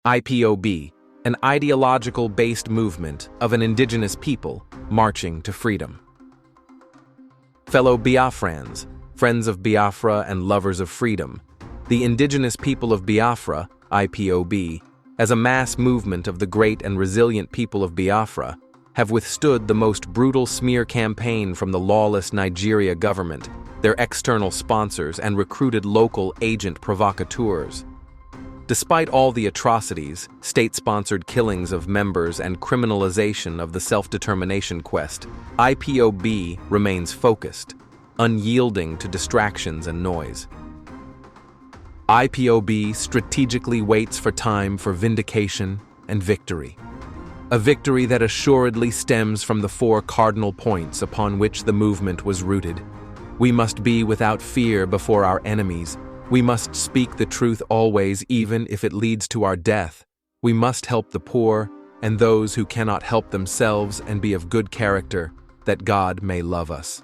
IPOB, an ideological-based movement of an indigenous people marching to freedom. Fellow Biafrans, friends of Biafra and lovers of freedom, the indigenous people of Biafra, IPOB, as a mass movement of the great and resilient people of Biafra, have withstood the most brutal smear campaign from the lawless Nigeria government, their external sponsors, and recruited local agent provocateurs. Despite all the atrocities, state-sponsored killings of members, and criminalization of the self-determination quest, IPOB remains focused, unyielding to distractions and noise. IPOB strategically waits for time for vindication and victory. A victory that assuredly stems from the four cardinal points upon which the movement was rooted. We must be without fear before our enemies. We must speak the truth always, even if it leads to our death. We must help the poor and those who cannot help themselves, and be of good character, that God may love us.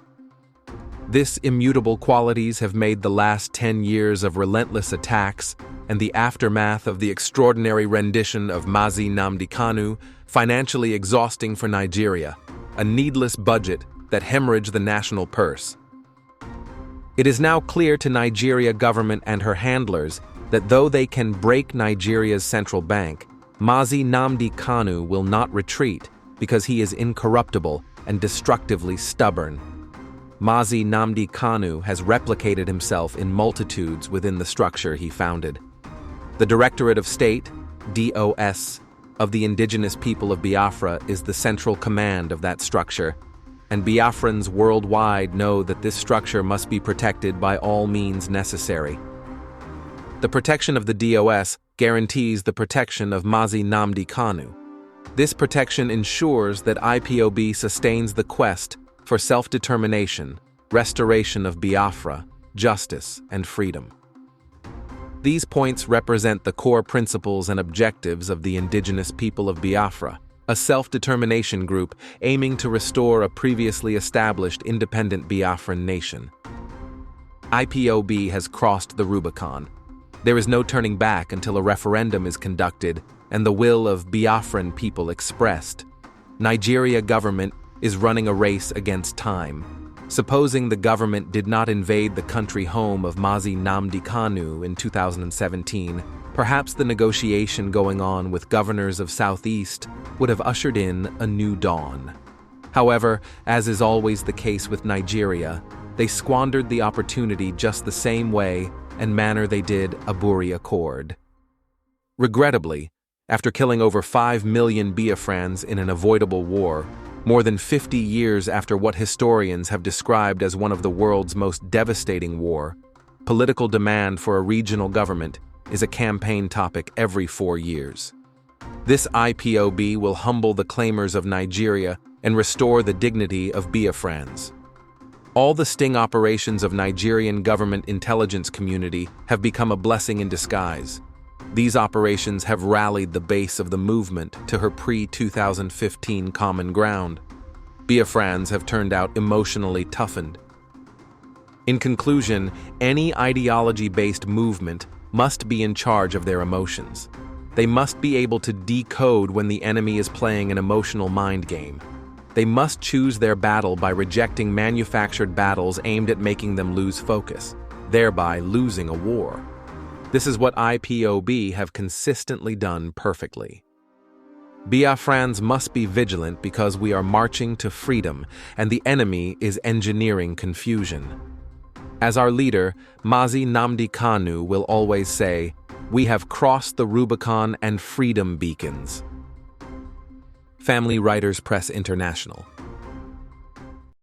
These immutable qualities have made the last 10 years of relentless attacks and the aftermath of the extraordinary rendition of Mazi Nnamdi Kanu financially exhausting for Nigeria, a needless budget that hemorrhaged the national purse. It is now clear to Nigeria government and her handlers that though they can break Nigeria's central bank, Mazi Nnamdi Kanu will not retreat because he is incorruptible and destructively stubborn. Mazi Nnamdi Kanu has replicated himself in multitudes within the structure he founded. The Directorate of State, DOS, of the indigenous people of Biafra is the central command of that structure, and Biafrans worldwide know that this structure must be protected by all means necessary. The protection of the DOS guarantees the protection of Mazi Nnamdi Kanu. This protection ensures that IPOB sustains the quest for self-determination, restoration of Biafra, justice, and freedom. These points represent the core principles and objectives of the indigenous people of Biafra, a self-determination group aiming to restore a previously established independent Biafran nation. IPOB has crossed the Rubicon. There is no turning back until a referendum is conducted and the will of Biafran people expressed. Nigeria government is running a race against time. Supposing the government did not invade the country home of Mazi Nnamdi Kanu in 2017, perhaps the negotiation going on with governors of Southeast would have ushered in a new dawn. However, as is always the case with Nigeria, they squandered the opportunity just the same way and manner they did Aburi Accord. Regrettably, after killing over 5 million Biafrans in an avoidable war, more than 50 years after what historians have described as one of the world's most devastating war, political demand for a regional government is a campaign topic every 4 years. This IPOB will humble the claimers of Nigeria and restore the dignity of Biafrans. All the sting operations of Nigerian government intelligence community have become a blessing in disguise. These operations have rallied the base of the movement to her pre-2015 common ground. Biafrans have turned out emotionally toughened. In conclusion, any ideology-based movement must be in charge of their emotions. They must be able to decode when the enemy is playing an emotional mind game. They must choose their battle by rejecting manufactured battles aimed at making them lose focus, thereby losing a war. This is what IPOB have consistently done perfectly. Biafrans must be vigilant because we are marching to freedom and the enemy is engineering confusion. As our leader, Mazi Nnamdi Kanu will always say, "We have crossed the Rubicon and freedom beacons." Family Writers Press International.